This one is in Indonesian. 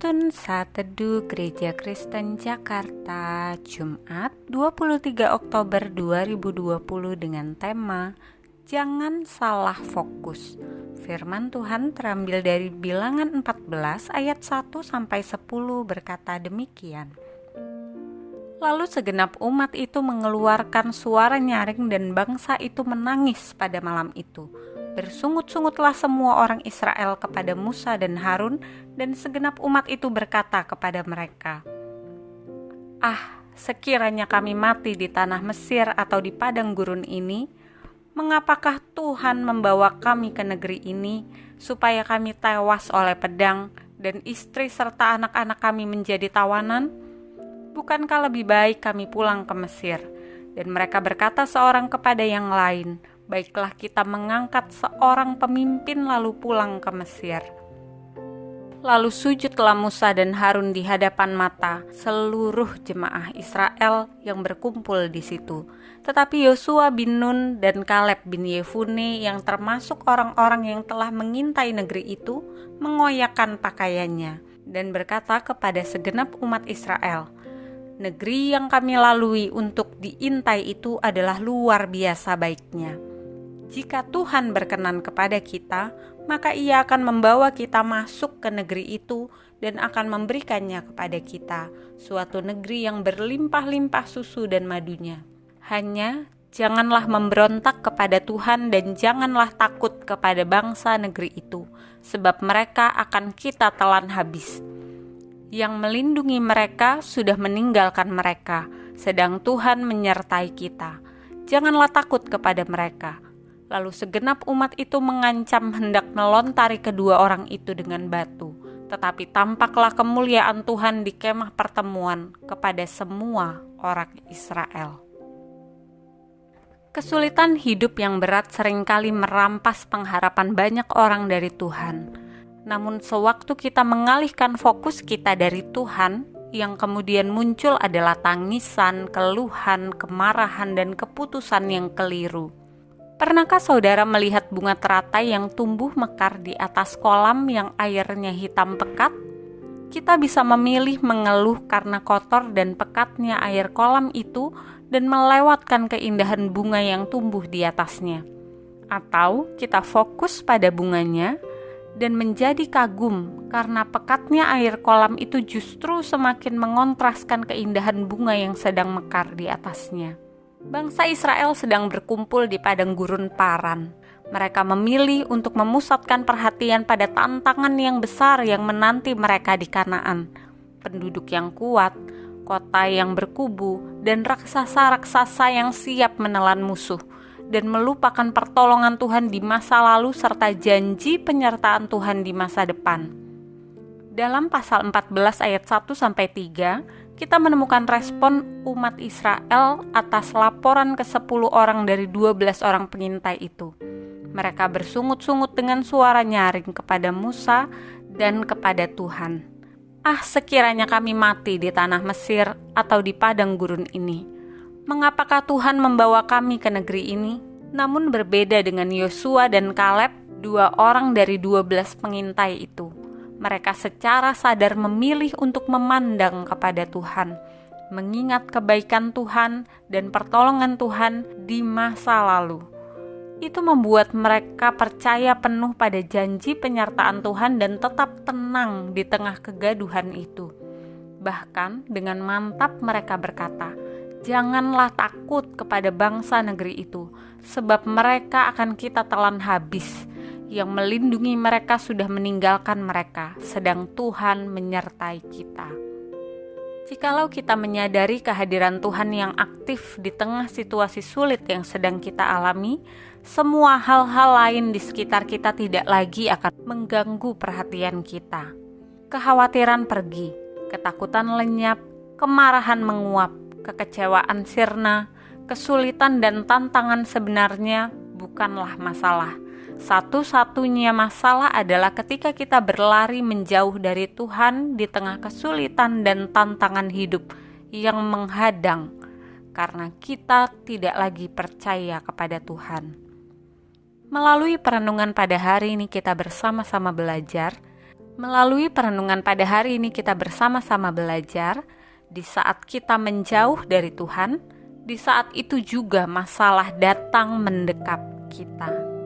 Penuntun Saat Teduh Gereja Kristen Jakarta, Jumat 23 Oktober 2020 dengan tema Jangan Salah Fokus. Firman Tuhan terambil dari Bilangan 14 ayat 1-10 berkata demikian. Lalu segenap umat itu mengeluarkan suara nyaring dan bangsa itu menangis pada malam itu. Bersungut-sungutlah semua orang Israel kepada Musa dan Harun, dan segenap umat itu berkata kepada mereka, sekiranya kami mati di tanah Mesir atau di padang gurun ini, mengapakah Tuhan membawa kami ke negeri ini, supaya kami tewas oleh pedang, dan istri serta anak-anak kami menjadi tawanan? Bukankah lebih baik kami pulang ke Mesir? Dan mereka berkata seorang kepada yang lain, baiklah kita mengangkat seorang pemimpin lalu pulang ke Mesir. Lalu sujudlah Musa dan Harun di hadapan mata seluruh jemaah Israel yang berkumpul di situ. Tetapi Yosua bin Nun dan Kaleb bin Yefune yang termasuk orang-orang yang telah mengintai negeri itu mengoyakkan pakaiannya dan berkata kepada segenap umat Israel, negeri yang kami lalui untuk diintai itu adalah luar biasa baiknya. Jika Tuhan berkenan kepada kita, maka Ia akan membawa kita masuk ke negeri itu dan akan memberikannya kepada kita, suatu negeri yang berlimpah-limpah susu dan madunya. Hanya janganlah memberontak kepada Tuhan dan janganlah takut kepada bangsa negeri itu, sebab mereka akan kita telan habis. Yang melindungi mereka sudah meninggalkan mereka, sedang Tuhan menyertai kita. Janganlah takut kepada mereka. Lalu segenap umat itu mengancam hendak melontari kedua orang itu dengan batu. Tetapi tampaklah kemuliaan Tuhan di kemah pertemuan kepada semua orang Israel. Kesulitan hidup yang berat seringkali merampas pengharapan banyak orang dari Tuhan. Namun sewaktu kita mengalihkan fokus kita dari Tuhan, yang kemudian muncul adalah tangisan, keluhan, kemarahan, dan keputusan yang keliru. Pernahkah saudara melihat bunga teratai yang tumbuh mekar di atas kolam yang airnya hitam pekat? Kita bisa memilih mengeluh karena kotor dan pekatnya air kolam itu dan melewatkan keindahan bunga yang tumbuh di atasnya. Atau kita fokus pada bunganya dan menjadi kagum karena pekatnya air kolam itu justru semakin mengontraskan keindahan bunga yang sedang mekar di atasnya. Bangsa Israel sedang berkumpul di padang gurun Paran. Mereka memilih untuk memusatkan perhatian pada tantangan yang besar yang menanti mereka di Kanaan. Penduduk yang kuat, kota yang berkubu, dan raksasa-raksasa yang siap menelan musuh, dan melupakan pertolongan Tuhan di masa lalu serta janji penyertaan Tuhan di masa depan. Dalam pasal 14 ayat 1-3, kita menemukan respon umat Israel atas laporan ke-10 orang dari 12 orang pengintai itu. Mereka bersungut-sungut dengan suara nyaring kepada Musa dan kepada Tuhan. Sekiranya kami mati di tanah Mesir atau di padang gurun ini. Mengapakah Tuhan membawa kami ke negeri ini? Namun berbeda dengan Yosua dan Kaleb, 2 orang dari 12 pengintai itu. Mereka secara sadar memilih untuk memandang kepada Tuhan, mengingat kebaikan Tuhan dan pertolongan Tuhan di masa lalu. Itu membuat mereka percaya penuh pada janji penyertaan Tuhan dan tetap tenang di tengah kegaduhan itu. Bahkan dengan mantap mereka berkata, janganlah takut kepada bangsa negeri itu, sebab mereka akan kita telan habis. Yang melindungi mereka sudah meninggalkan mereka, sedang Tuhan menyertai kita. Jikalau kita menyadari kehadiran Tuhan yang aktif di tengah situasi sulit yang sedang kita alami, semua hal-hal lain di sekitar kita tidak lagi akan mengganggu perhatian kita. Kekhawatiran pergi, ketakutan lenyap, kemarahan menguap, kekecewaan sirna, kesulitan dan tantangan sebenarnya bukanlah masalah. Satu-satunya masalah adalah ketika kita berlari menjauh dari Tuhan di tengah kesulitan dan tantangan hidup yang menghadang karena kita tidak lagi percaya kepada Tuhan. Melalui perenungan pada hari ini kita bersama-sama belajar Melalui perenungan pada hari ini kita bersama-sama belajar, di saat kita menjauh dari Tuhan, di saat itu juga masalah datang mendekap kita.